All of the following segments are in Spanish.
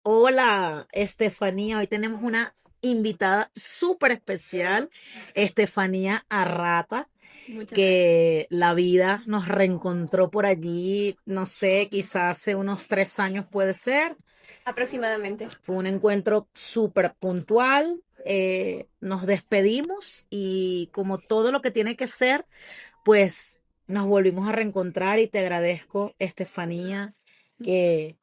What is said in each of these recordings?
Hola, Estefanía. Hoy tenemos una invitada súper especial, Estefanía Arrata, Muchas gracias. que la vida nos reencontró por allí, no sé, quizás hace unos 3 años puede ser. Aproximadamente. Fue un encuentro súper puntual. Nos despedimos y como todo lo que tiene que ser, pues nos volvimos a reencontrar y te agradezco, Estefanía, que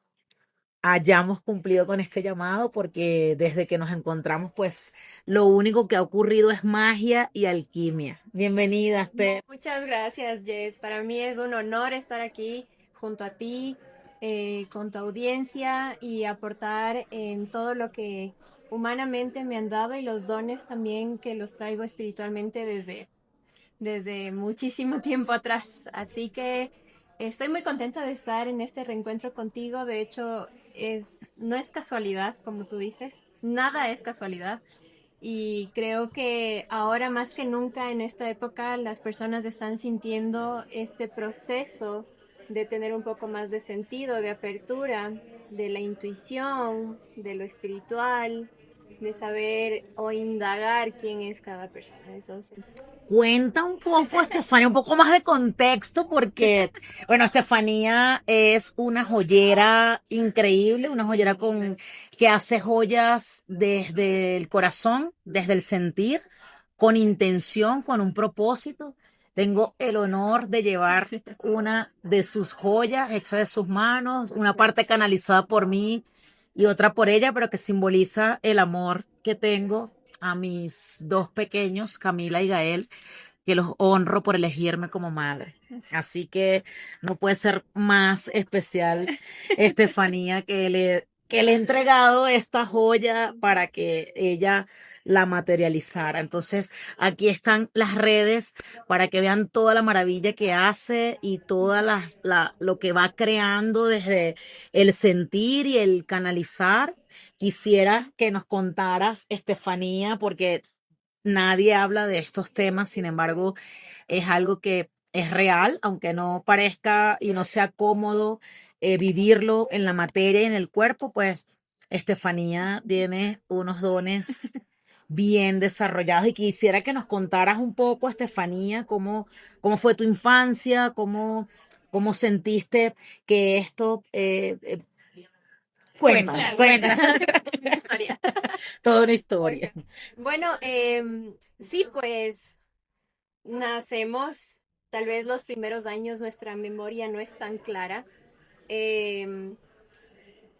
hayamos cumplido con este llamado porque desde que nos encontramos, pues lo único que ha ocurrido es magia y alquimia. Bienvenida, Steph. Muchas gracias, Jess. Para mí es un honor estar aquí junto a ti, con tu audiencia y aportar en todo lo que humanamente me han dado y los dones también que los traigo espiritualmente desde muchísimo tiempo atrás. Así que estoy muy contenta de estar en este reencuentro contigo. De hecho, no es casualidad, como tú dices. Nada es casualidad. Y creo que ahora más que nunca en esta época las personas están sintiendo este proceso de tener un poco más de sentido, de apertura, de la intuición, de lo espiritual, de saber o indagar quién es cada persona. Entonces, Cuenta un poco, Estefanía, un poco más de contexto porque, bueno, Estefanía es una joyera increíble, una joyera que hace joyas desde el corazón, desde el sentir, con intención, con un propósito. Tengo el honor de llevar una de sus joyas hecha de sus manos, una parte canalizada por mí y otra por ella, pero que simboliza el amor que tengo a mis dos pequeños, Camila y Gael, que los honro por elegirme como madre. Así que no puede ser más especial, Estefanía, que le he entregado esta joya para que ella la materializara. Entonces, aquí están las redes para que vean toda la maravilla que hace y toda lo que va creando desde el sentir y el canalizar. Quisiera que nos contaras, Estefanía, porque nadie habla de estos temas, sin embargo, es algo que es real, aunque no parezca y no sea cómodo vivirlo en la materia y en el cuerpo, pues Estefanía tiene unos dones bien desarrollados y quisiera que nos contaras un poco, Estefanía, cómo fue tu infancia, cómo sentiste que esto... cuenta, claro, cuenta, una historia. toda una historia. Bueno, sí, pues nacemos, tal vez los primeros años nuestra memoria no es tan clara. Em,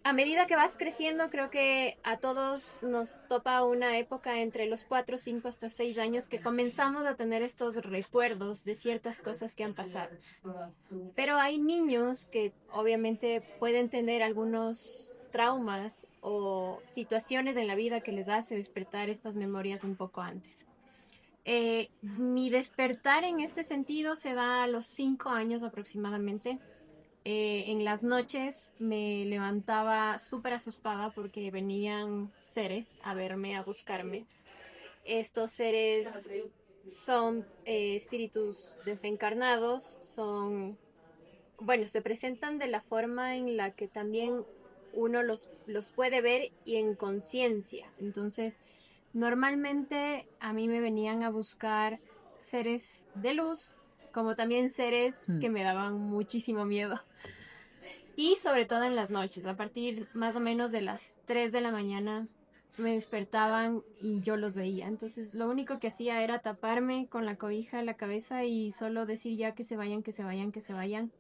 a medida que vas creciendo, creo que a todos nos topa una época entre los 4, 5 hasta 6 años que comenzamos a tener estos recuerdos de ciertas cosas que han pasado. Pero hay niños que obviamente pueden tener algunos traumas o situaciones en la vida que les hace despertar estas memorias un poco antes. Mi despertar en este sentido se da a los 5 años aproximadamente. En las noches me levantaba súper asustada porque venían seres a verme, a buscarme. Estos seres son espíritus desencarnados, bueno, se presentan de la forma en la que también uno los puede ver y en conciencia. Entonces, normalmente a mí me venían a buscar seres de luz, como también seres Mm. que me daban muchísimo miedo. Y sobre todo en las noches, a partir más o menos de las 3 de la mañana me despertaban y yo los veía. Entonces lo único que hacía era taparme con la cobija a la cabeza y solo decir ya que se vayan, que se vayan, que se vayan.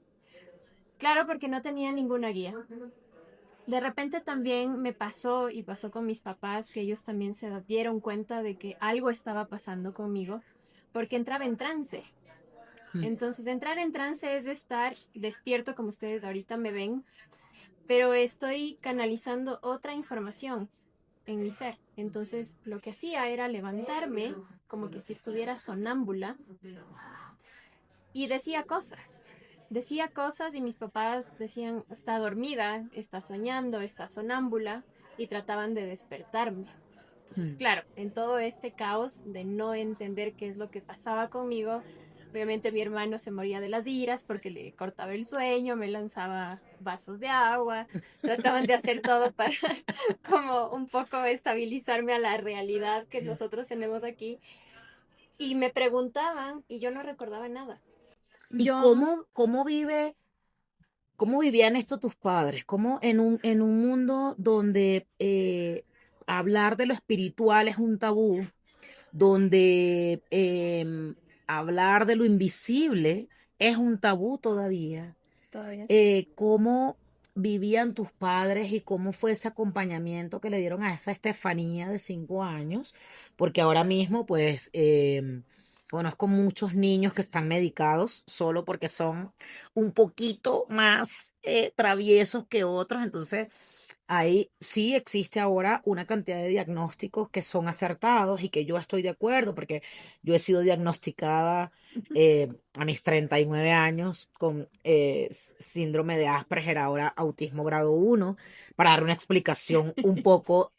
Claro, porque no tenía ninguna guía. De repente también me pasó y pasó con mis papás que ellos también se dieron cuenta de que algo estaba pasando conmigo porque entraba en trance. Mm. Entonces entrar en trance es estar despierto como ustedes ahorita me ven, pero estoy canalizando otra información en mi ser. Entonces lo que hacía era levantarme como que si estuviera sonámbula y decía cosas. Decía cosas y mis papás decían, está dormida, está soñando, está sonámbula y trataban de despertarme. Entonces, Mm. claro, en todo este caos de no entender qué es lo que pasaba conmigo, Obviamente mi hermano se moría de las iras porque le cortaba el sueño, me lanzaba vasos de agua, trataban de hacer todo para como un poco estabilizarme a la realidad que nosotros tenemos aquí. Y me preguntaban y yo no recordaba nada. ¿Y Yo, cómo vivían esto tus padres? ¿Cómo en un mundo donde hablar de lo espiritual es un tabú, donde hablar de lo invisible es un tabú todavía? todavía sí. ¿Cómo vivían tus padres y cómo fue ese acompañamiento que le dieron a esa Estefanía de 5 años? Porque ahora mismo, pues, conozco muchos niños que están medicados solo porque son un poquito más traviesos que otros. Entonces, ahí sí existe ahora una cantidad de diagnósticos que son acertados y que yo estoy de acuerdo porque yo he sido diagnosticada a mis 39 años con síndrome de Asperger, ahora autismo grado 1, para dar una explicación un poco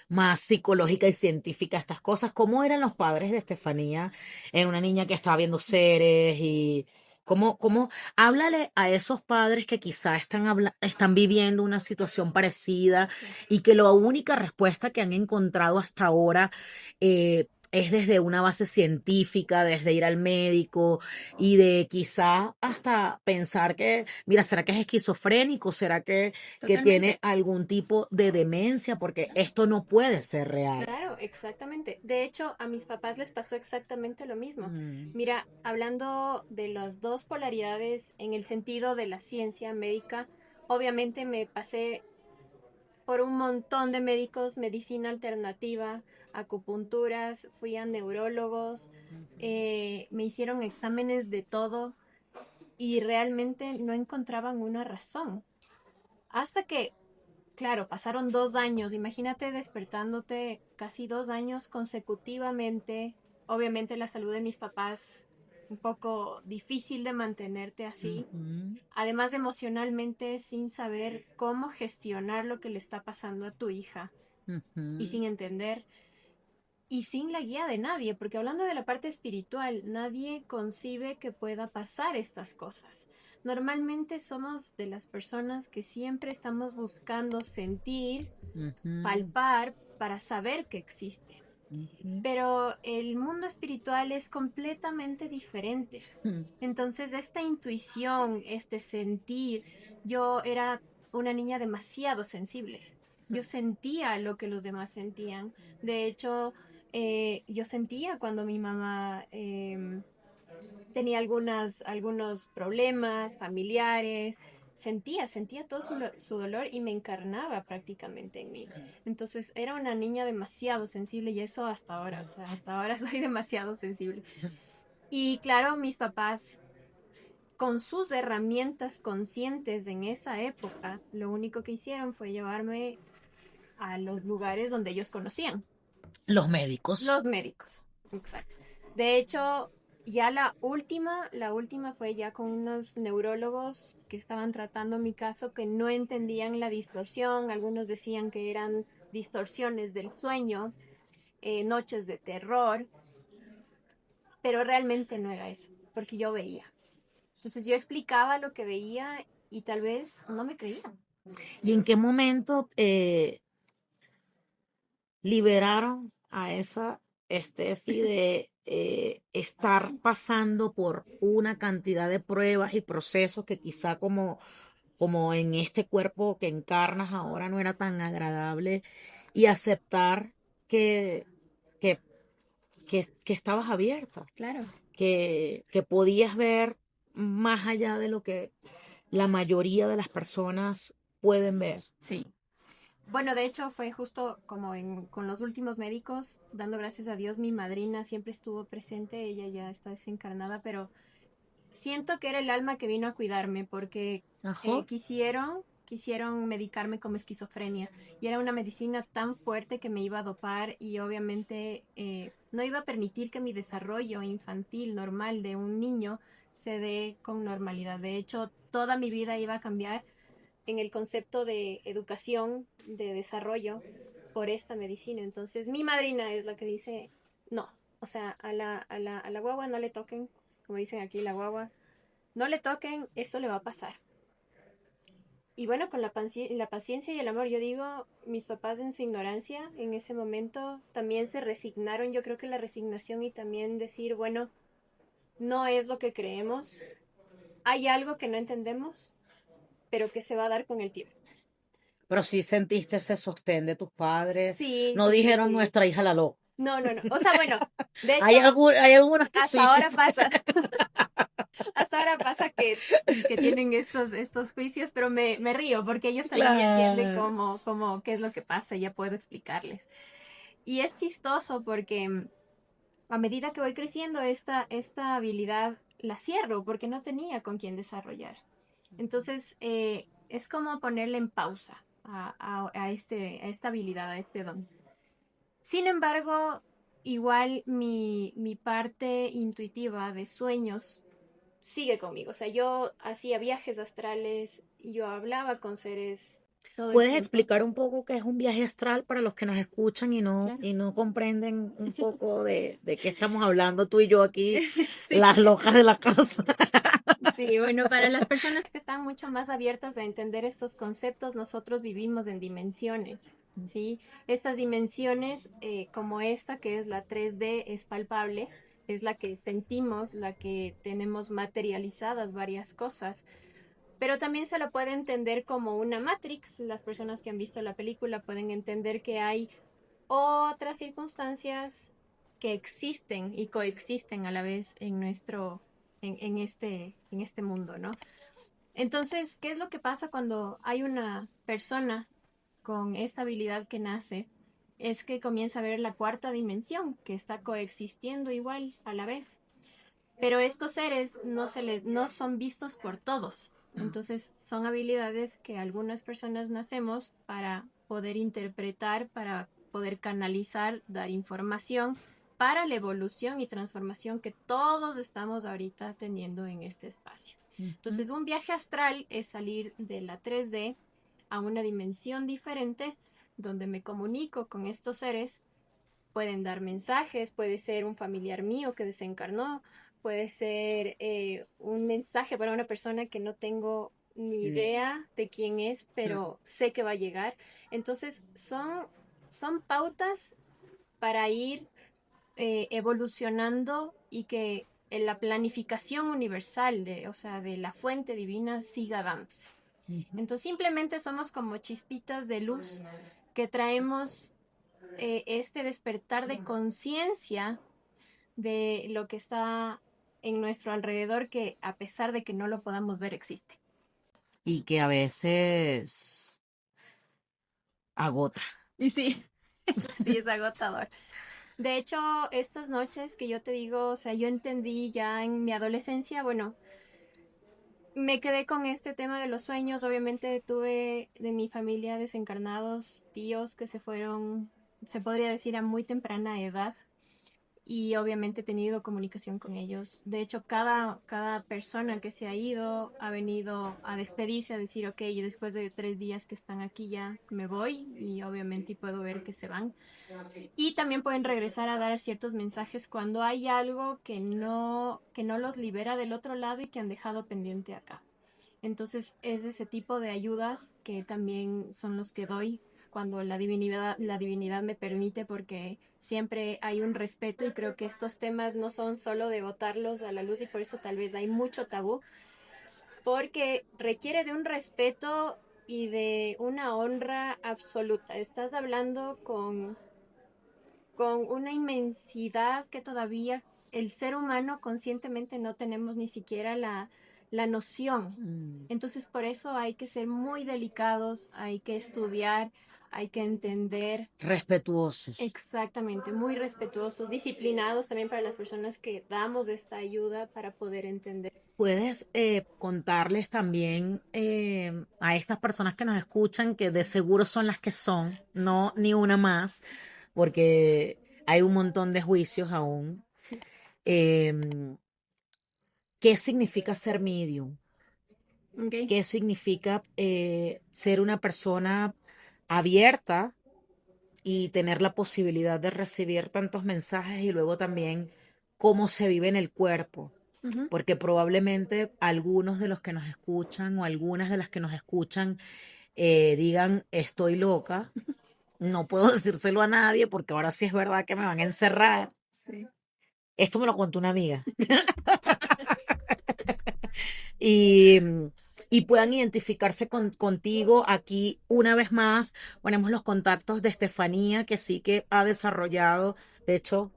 más psicológica y científica a estas cosas. ¿Cómo eran los padres de Estefanía en una niña que estaba viendo series y háblale a esos padres que quizá están viviendo una situación parecida y que la única respuesta que han encontrado hasta ahora es desde una base científica, desde ir al médico y de quizá hasta pensar que, mira, ¿será que es esquizofrénico? ¿Será que tiene Totalmente. algún tipo de demencia? Porque esto no puede ser real. Claro, exactamente. De hecho, a mis papás les pasó exactamente lo mismo. Mm, Mira, hablando de las dos polaridades en el sentido de la ciencia médica, obviamente me pasé por un montón de médicos, medicina alternativa, acupunturas, fui a neurólogos, me hicieron exámenes de todo y realmente no encontraban una razón. Hasta que, claro, pasaron 2 años, imagínate despertándote casi 2 años consecutivamente. Obviamente la salud de mis papás un poco difícil de mantenerte así. ujú, Además, emocionalmente, sin saber cómo gestionar lo que le está pasando a tu hija y ujú, sin entender y sin la guía de nadie, porque hablando de la parte espiritual, nadie concibe que pueda pasar estas cosas. Normalmente somos de las personas que siempre estamos buscando sentir, ujú, palpar para saber que existe. ujú, Pero el mundo espiritual es completamente diferente. ujú. Entonces, esta intuición, este sentir, yo era una niña demasiado sensible. Yo sentía lo que los demás sentían. De hecho, yo sentía cuando mi mamá tenía algunos problemas familiares. Sentía todo su dolor y me encarnaba prácticamente en mí. Entonces era una niña demasiado sensible y eso hasta ahora, o sea, hasta ahora soy demasiado sensible. Y claro, mis papás con sus herramientas conscientes en esa época, lo único que hicieron fue llevarme a los lugares donde ellos conocían, Los los médicos. médicos. Exacto. De hecho, ya la última fue ya con unos neurólogos que estaban tratando mi caso que no entendían la distorsión. Algunos decían que eran distorsiones del sueño, noches de terror, pero realmente no era eso, porque yo veía. Entonces yo explicaba lo que veía y tal vez no me creían. ¿Y en qué momento liberaron a esa Steffi de estar pasando por una cantidad de pruebas y procesos que quizá como en este cuerpo que encarnas ahora no era tan agradable y aceptar que, que, que estabas abierta, Claro. que podías ver más allá de lo que la mayoría de las personas pueden ver? Sí. Bueno, de hecho fue justo como con los últimos médicos, dando gracias a Dios, mi madrina siempre estuvo presente, ella ya está desencarnada, pero siento que era el alma que vino a cuidarme porque Ajá. quisieron medicarme como esquizofrenia y era una medicina tan fuerte que me iba a dopar y obviamente no iba a permitir que mi desarrollo infantil normal de un niño se dé con normalidad. De hecho, toda mi vida iba a cambiar en el concepto de educación, de desarrollo por esta medicina. Entonces, mi madrina es la que dice, no, o sea, a la guagua no le toquen, como dicen aquí, la guagua, no le toquen, esto le va a pasar. Y bueno, con la paciencia y el amor, yo digo, mis papás en su ignorancia en ese momento también se resignaron, yo creo que la resignación y también decir, bueno, no es lo que creemos, hay algo que no entendemos, pero que se va a dar con el tiempo. Pero sí sentiste ese sostén de tus padres. Sí, No sí, sí, dijeron sí. nuestra hija la loca. No, no, no. O sea, bueno, de hecho, Hay algunos que hasta sí. ahora pasa. Hasta ahora pasa que tienen estos juicios, pero me río porque ellos también ya entienden Claro. qué es lo que pasa, ya puedo explicarles. Y es chistoso porque a medida que voy creciendo, esta habilidad la cierro porque no tenía con quién desarrollar. Entonces, es como ponerle en pausa a esta habilidad, a este don. Sin embargo, igual mi parte intuitiva de sueños sigue conmigo. O sea, yo hacía viajes astrales, yo hablaba con seres todo el ¿Puedes tiempo. explicar un poco qué es un viaje astral para los que nos escuchan Claro. y no comprenden un poco de qué estamos hablando tú y yo aquí, Sí. las locas de la casa? Sí, bueno, para las personas que están mucho más abiertas a entender estos conceptos, nosotros vivimos en dimensiones, ¿sí? Estas dimensiones, como esta que es la 3D, es palpable, es la que sentimos, la que tenemos materializadas varias cosas, pero también se lo puede entender como una Matrix. Las personas que han visto la película pueden entender que hay otras circunstancias que existen y coexisten a la vez en este mundo, ¿no? Entonces, ¿qué es lo que pasa cuando hay una persona con esta habilidad que nace? Es que comienza a ver la cuarta dimensión que está coexistiendo igual a la vez. Pero estos seres no son vistos por todos. Entonces, son habilidades que algunas personas nacemos para poder interpretar, para poder canalizar, dar información para la evolución y transformación que todos estamos ahorita teniendo en este espacio. Entonces, un viaje astral es salir de la 3D a una dimensión diferente donde me comunico con estos seres. Pueden dar mensajes, puede ser un familiar mío que desencarnó, puede ser un mensaje para una persona que no tengo ni idea de quién es, pero sé que va a llegar. Entonces, son pautas para ir evolucionando y que en la planificación universal o sea, de la fuente divina siga dándose. Entonces, simplemente somos como chispitas de luz que traemos este despertar de conciencia de lo que está en nuestro alrededor, que a pesar de que no lo podamos ver, existe. Y que a veces agota. Y sí, eso sí es agotador. De hecho, estas noches que yo te digo, o sea, yo entendí ya en mi adolescencia, bueno, me quedé con este tema de los sueños. Obviamente tuve de mi familia desencarnados tíos que se fueron, se podría decir, a muy temprana edad. Y obviamente he tenido comunicación con ellos. De hecho, cada persona que se ha ido ha venido a despedirse, a decir, ok, y después de 3 días que están aquí ya me voy y obviamente puedo ver que se van. Y también pueden regresar a dar ciertos mensajes cuando hay algo que no los libera del otro lado y que han dejado pendiente acá. Entonces es ese tipo de ayudas que también son los que doy cuando la divinidad me permite, porque siempre hay un respeto y creo que estos temas no son solo de botarlos a la luz y por eso tal vez hay mucho tabú, porque requiere de un respeto y de una honra absoluta. Estás hablando con una inmensidad que todavía el ser humano conscientemente no tenemos ni siquiera la noción. Entonces, por eso hay que ser muy delicados, hay que estudiar, hay que entender. Respetuosos. Exactamente, muy respetuosos, disciplinados también para las personas que damos esta ayuda para poder entender. ¿Puedes contarles también a estas personas que nos escuchan, que de seguro son las que son, no ni una más, porque hay un montón de juicios aún? Sí. ¿Qué significa ser medium? Ok. ¿Qué significa ser una persona abierta y tener la posibilidad de recibir tantos mensajes y luego también cómo se vive en el cuerpo, Ujú. porque probablemente algunos de los que nos escuchan o algunas de las que nos escuchan digan, estoy loca, no puedo decírselo a nadie porque ahora sí es verdad que me van a encerrar. Sí. Esto me lo contó una amiga. y, y puedan identificarse contigo. Aquí, una vez más, ponemos los contactos de Estefanía, que sí que ha desarrollado, de hecho,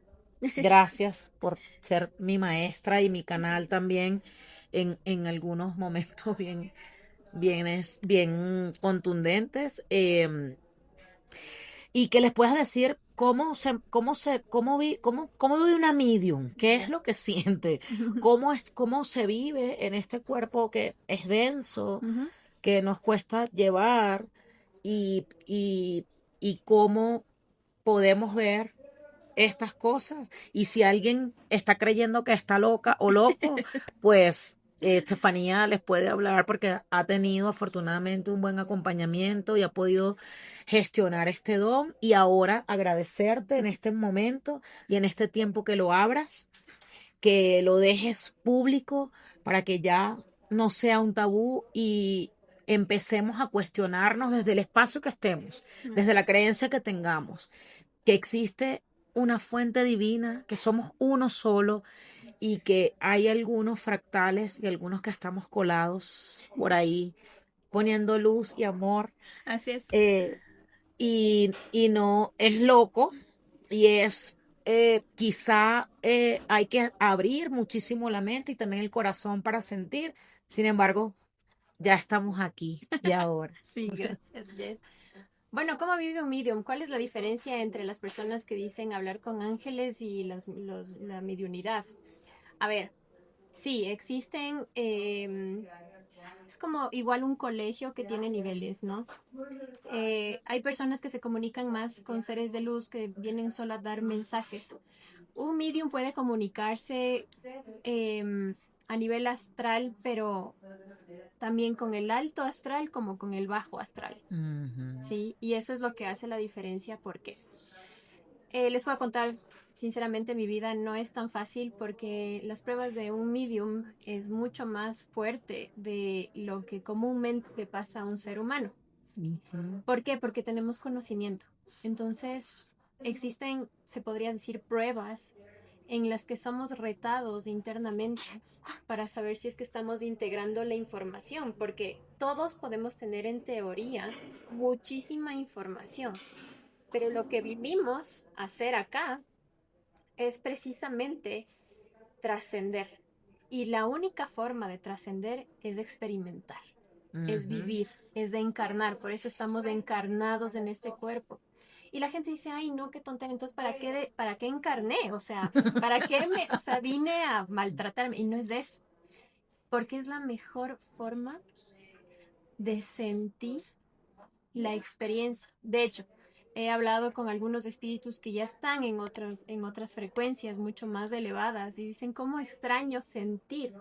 gracias por ser mi maestra y mi canal también en algunos momentos bien contundentes. Y que les puedas decir cómo vive una medium, qué es lo que siente, cómo se vive en este cuerpo que es denso, Ujú. que nos cuesta llevar y, y, y cómo podemos ver estas cosas. Y si alguien está creyendo que está loca o loco, pues Estefanía les puede hablar porque ha tenido afortunadamente un buen acompañamiento y ha podido gestionar este don. Y ahora agradecerte en este momento y en este tiempo que lo abras, que lo dejes público para que ya no sea un tabú y empecemos a cuestionarnos desde el espacio que estemos, desde la creencia que tengamos, que existe una fuente divina, que somos uno solo y que hay algunos fractales y algunos que estamos colados por ahí poniendo luz y amor. Así es. Y no es loco y es quizá hay que abrir muchísimo la mente y también el corazón para sentir. Sin embargo, ya estamos aquí y ahora. Sí, gracias, Jess. Bueno, ¿cómo vive un medium? ¿Cuál es la diferencia entre las personas que dicen hablar con ángeles y la mediunidad? A ver, sí, existen, es como igual un colegio que tiene niveles, ¿no? Hay personas que se comunican más con seres de luz que vienen solo a dar mensajes. Un medium puede comunicarse a nivel astral, pero también con el alto astral como con el bajo astral. Ujú. Sí, y eso es lo que hace la diferencia porque les voy a contar, sinceramente, mi vida no es tan fácil porque las pruebas de un medium es mucho más fuerte de lo que comúnmente le pasa a un ser humano. Ujú. ¿Por qué? Porque tenemos conocimiento. Entonces, existen, se podría decir, pruebas en las que somos retados internamente para saber si es que estamos integrando la información, porque todos podemos tener en teoría muchísima información, pero lo que vivimos hacer acá es precisamente trascender. Y la única forma de trascender es experimentar, es Ujú. vivir, es de encarnar. Por eso estamos encarnados en este cuerpo. Y la gente dice, ay, no, qué tontería, entonces, ¿para qué encarné? O sea, ¿para qué o sea, vine a maltratarme? Y no es de eso, porque es la mejor forma de sentir la experiencia. De hecho, he hablado con algunos espíritus que ya están en otras frecuencias mucho más elevadas y dicen, ¿cómo extraño sentir?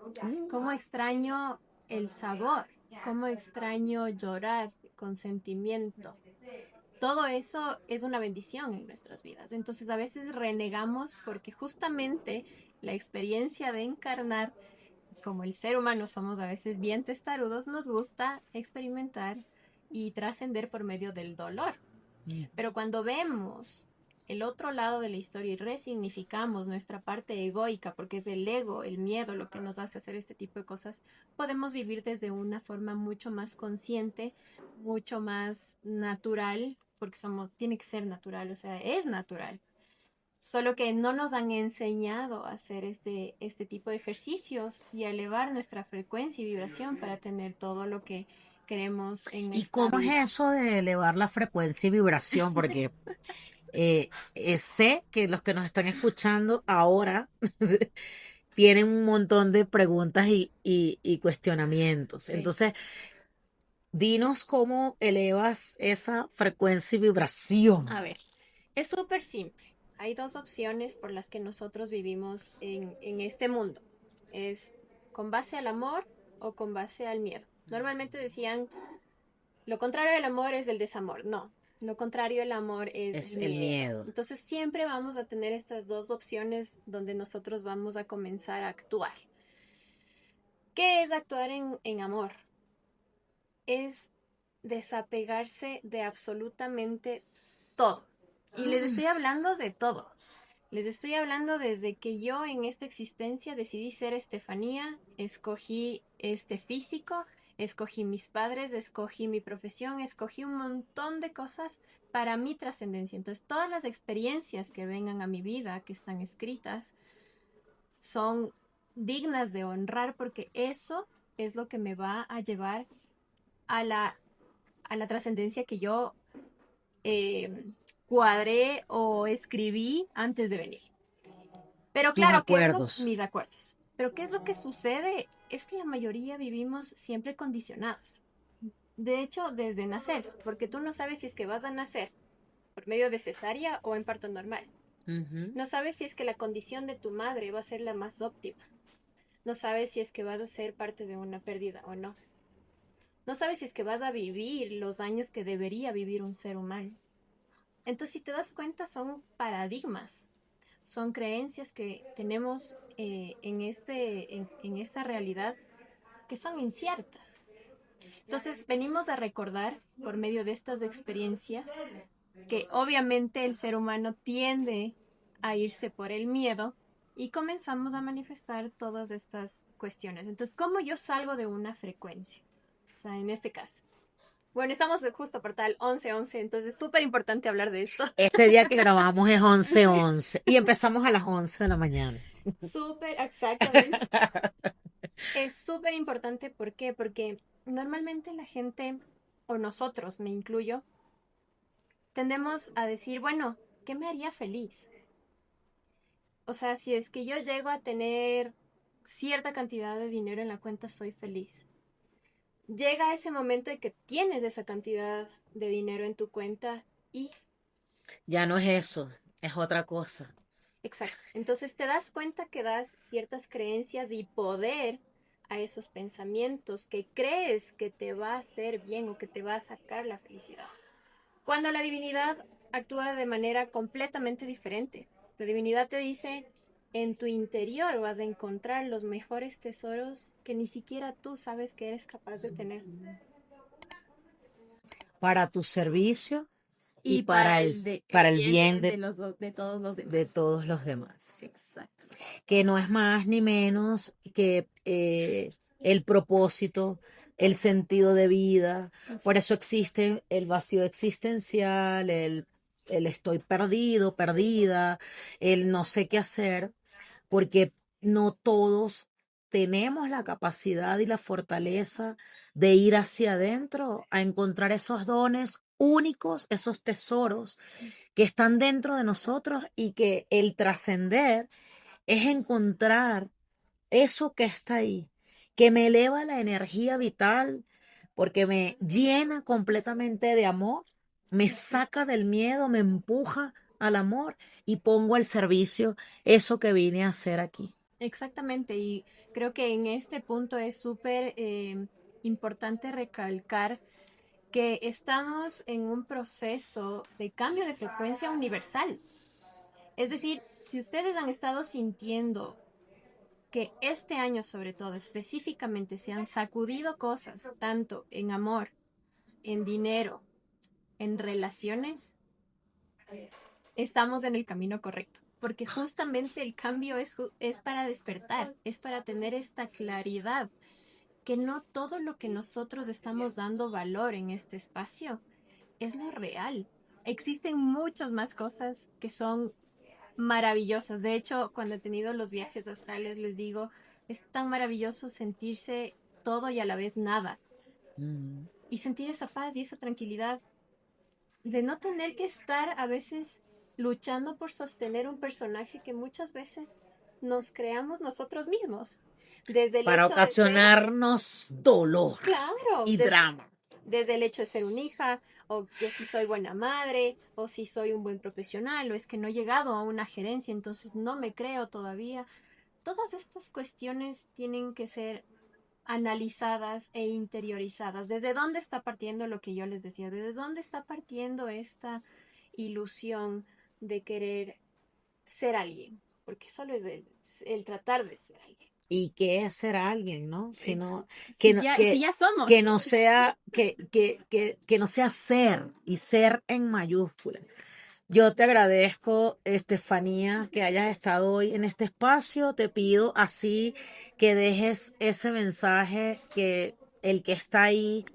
¿Cómo extraño el sabor? ¿Cómo extraño llorar con sentimiento? Todo eso es una bendición en nuestras vidas. Entonces a veces renegamos porque justamente la experiencia de encarnar, como el ser humano somos a veces bien testarudos, nos gusta experimentar y trascender por medio del dolor. Pero cuando vemos el otro lado de la historia y resignificamos nuestra parte egoica, porque es el ego, el miedo lo que nos hace hacer este tipo de cosas, podemos vivir desde una forma mucho más consciente, mucho más natural, porque tiene que ser natural, o sea, es natural. Solo que no nos han enseñado a hacer este tipo de ejercicios y a elevar nuestra frecuencia y vibración para tener todo lo que queremos en ¿Y esta cómo es vida. eso de elevar la frecuencia y vibración? Porque sé que los que nos están escuchando ahora tienen un montón de preguntas y cuestionamientos. Sí. Entonces, dinos cómo elevas esa frecuencia y vibración. A ver, es súper simple. Hay dos opciones por las que nosotros vivimos en este mundo. Es con base al amor o con base al miedo. Normalmente decían, lo contrario del amor es el desamor. No. Lo contrario al amor Es es el miedo. miedo. Entonces siempre vamos a tener estas dos opciones donde nosotros vamos a comenzar a actuar. ¿Qué es actuar en amor? Es desapegarse de absolutamente todo. Y les estoy hablando de todo. Les estoy hablando desde que yo en esta existencia decidí ser Estefanía, escogí este físico, escogí mis padres, escogí mi profesión, escogí un montón de cosas para mi trascendencia. Entonces, todas las experiencias que vengan a mi vida, que están escritas, son dignas de honrar porque eso es lo que me va a llevar a la trascendencia que yo eh, cuadré o escribí antes de venir. Pero Tus claro, ¿qué es lo acuerdos. mis acuerdos? Pero ¿qué es lo que sucede? Es que la mayoría vivimos siempre condicionados. De hecho, desde nacer, porque tú no sabes si es que vas a nacer por medio de cesárea o en parto normal. Ujú. No sabes si es que la condición de tu madre va a ser la más óptima. No sabes si es que vas a ser parte de una pérdida o no. No sabes si es que vas a vivir los años que debería vivir un ser humano. Entonces, si te das cuenta, son paradigmas, son creencias que tenemos en esta realidad que son inciertas. Entonces, venimos a recordar por medio de estas experiencias que obviamente el ser humano tiende a irse por el miedo y comenzamos a manifestar todas estas cuestiones. Entonces, ¿cómo yo salgo de una frecuencia? O sea, en este caso. Bueno, estamos justo por tal 11-11, entonces es súper importante hablar de esto. Este día que grabamos es 11:11 y empezamos a las 11 de la mañana. Súper, exactamente. Es súper importante, ¿por qué? Porque normalmente la gente, o nosotros, me incluyo, tendemos a decir, bueno, ¿qué me haría feliz? O sea, si es que yo llego a tener cierta cantidad de dinero en la cuenta, soy feliz. Llega ese momento de que tienes esa cantidad de dinero en tu cuenta y Ya no es eso, es otra cosa. exacto. Entonces te das cuenta que das ciertas creencias y poder a esos pensamientos que crees que te va a hacer bien o que te va a sacar la felicidad. Cuando la divinidad actúa de manera completamente diferente. La divinidad te dice, en tu interior vas a encontrar los mejores tesoros que ni siquiera tú sabes que eres capaz de tener. Para tu servicio y Y para para el el bien bien de todos los de demás. todos los demás. Exacto. Que no es más ni menos que el propósito, el sentido de vida. Por eso existe el vacío existencial, el estoy perdido, perdida, el no sé qué hacer, porque no todos tenemos la capacidad y la fortaleza de ir hacia adentro a encontrar esos dones únicos, esos tesoros que están dentro de nosotros y que el trascender es encontrar eso que está ahí, que me eleva la energía vital, porque me llena completamente de amor, me saca del miedo, me empuja al amor y pongo al servicio eso que vine a hacer aquí. Exactamente, y creo que en este punto es súper importante recalcar que estamos en un proceso de cambio de frecuencia universal. Es decir, si ustedes han estado sintiendo que este año sobre todo específicamente se han sacudido cosas, tanto en amor, en dinero, en relaciones, estamos en el camino correcto. Porque justamente el cambio es para despertar, es para tener esta claridad, que no todo lo que nosotros estamos dando valor en este espacio es lo real. Existen muchas más cosas que son maravillosas. De hecho, cuando he tenido los viajes astrales, les digo, es tan maravilloso sentirse todo y a la vez nada. Mm. Y sentir esa paz y esa tranquilidad de no tener que estar a veces luchando por sostener un personaje que muchas veces nos creamos nosotros mismos. Desde el Para hecho de ser, ocasionarnos dolor claro, y drama. desde el hecho de ser una hija, o que si soy buena madre, o si soy un buen profesional, o es que no he llegado a una gerencia, entonces no me creo todavía. Todas estas cuestiones tienen que ser analizadas e interiorizadas. ¿Desde dónde está partiendo lo que yo les decía? ¿Desde dónde está partiendo esta ilusión de querer ser alguien? Porque solo es el tratar de ser alguien. ¿Y qué es ser alguien, no? Sino Si que, si ya somos. que no sea, que no sea ser, y ser en mayúscula. Yo te agradezco, Estefanía, que hayas estado hoy en este espacio. Te pido así que dejes ese mensaje, que el que está ahí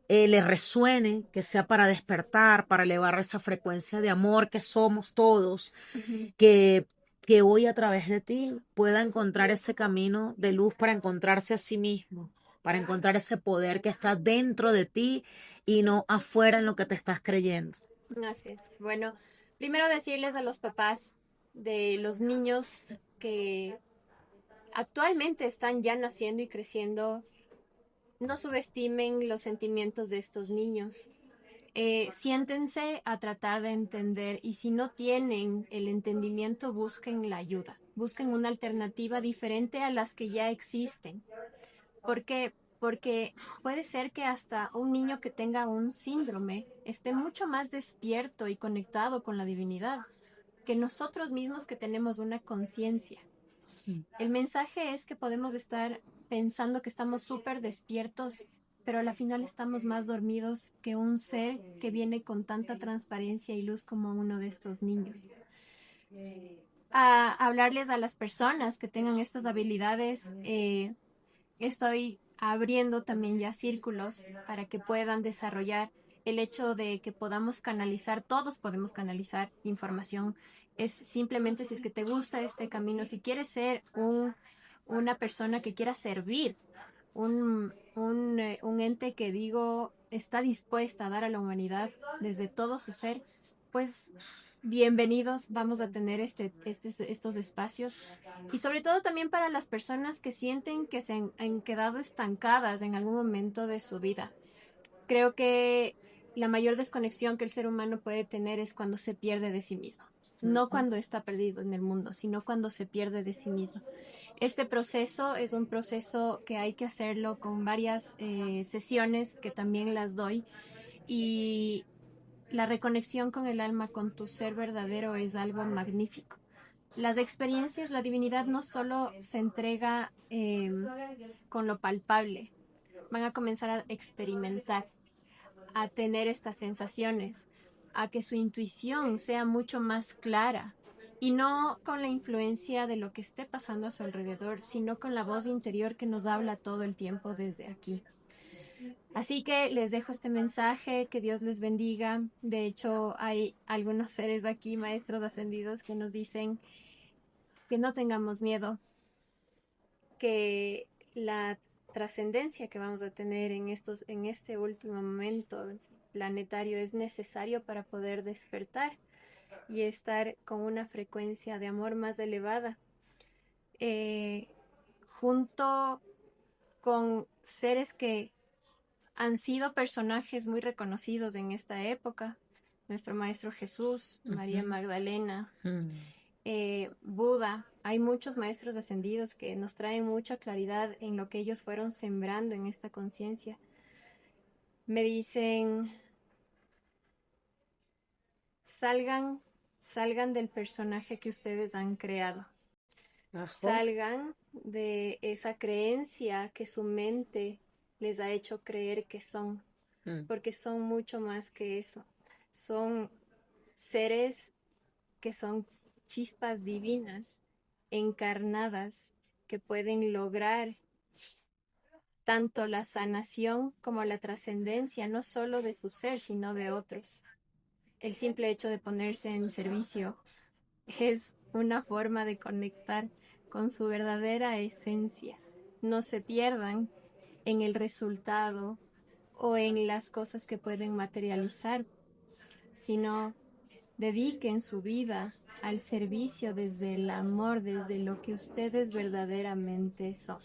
le resuene, que sea para despertar, para elevar esa frecuencia de amor que somos todos, Ujú. que hoy a través de ti pueda encontrar ese camino de luz para encontrarse a sí mismo, para encontrar ese poder que está dentro de ti y no afuera en lo que te estás creyendo. Así es. Bueno, primero decirles a los papás de los niños que actualmente están ya naciendo y creciendo, no subestimen los sentimientos de estos niños. Siéntense a tratar de entender, y si no tienen el entendimiento, busquen la ayuda, busquen una alternativa diferente a las que ya existen. ¿Por qué? Porque puede ser que hasta un niño que tenga un síndrome esté mucho más despierto y conectado con la divinidad que nosotros mismos que tenemos una conciencia. El mensaje es que podemos estar pensando que estamos súper despiertos, pero a la final estamos más dormidos que un ser que viene con tanta transparencia y luz como uno de estos niños. A hablarles a las personas que tengan estas habilidades, estoy abriendo también ya círculos para que puedan desarrollar el hecho de que podamos canalizar, todos podemos canalizar información. Es simplemente si es que te gusta este camino, si quieres ser una persona que quiera servir, un ente que digo está dispuesta a dar a la humanidad desde todo su ser, pues bienvenidos, vamos a tener estos espacios. Y sobre todo también para las personas que sienten que se han quedado estancadas en algún momento de su vida. Creo que la mayor desconexión que el ser humano puede tener es cuando se pierde de sí mismo. No cuando está perdido en el mundo, sino cuando se pierde de sí mismo. Este proceso es un proceso que hay que hacerlo con varias sesiones que también las doy, y la reconexión con el alma, con tu ser verdadero, es algo magnífico. Las experiencias, la divinidad no solo se entrega con lo palpable, van a comenzar a experimentar, a tener estas sensaciones, a que su intuición sea mucho más clara, y no con la influencia de lo que esté pasando a su alrededor, sino con la voz interior que nos habla todo el tiempo desde aquí. Así que les dejo este mensaje, que Dios les bendiga. De hecho, hay algunos seres aquí, maestros ascendidos, que nos dicen que no tengamos miedo, que la trascendencia que vamos a tener en este último momento planetario es necesario para poder despertar y estar con una frecuencia de amor más elevada, junto con seres que han sido personajes muy reconocidos en esta época. Nuestro Maestro Jesús, María Magdalena, Buda. Hay muchos maestros ascendidos que nos traen mucha claridad en lo que ellos fueron sembrando en esta conciencia. Me dicen, salgan del personaje que ustedes han creado. Salgan de esa creencia que su mente les ha hecho creer que son, porque son mucho más que eso. Son seres que son chispas divinas, encarnadas, que pueden lograr tanto la sanación como la trascendencia, no solo de su ser, sino de otros. El simple hecho de ponerse en servicio es una forma de conectar con su verdadera esencia. No se pierdan en el resultado o en las cosas que pueden materializar, sino dediquen su vida al servicio desde el amor, desde lo que ustedes verdaderamente son.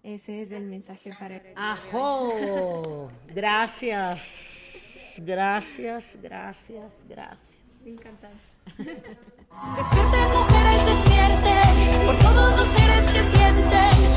Ese es el mensaje para el día de hoy. ¡Ajo! Gracias, gracias, gracias, gracias. Encantada. Despierten, mujeres, despierten, por todos los seres que sienten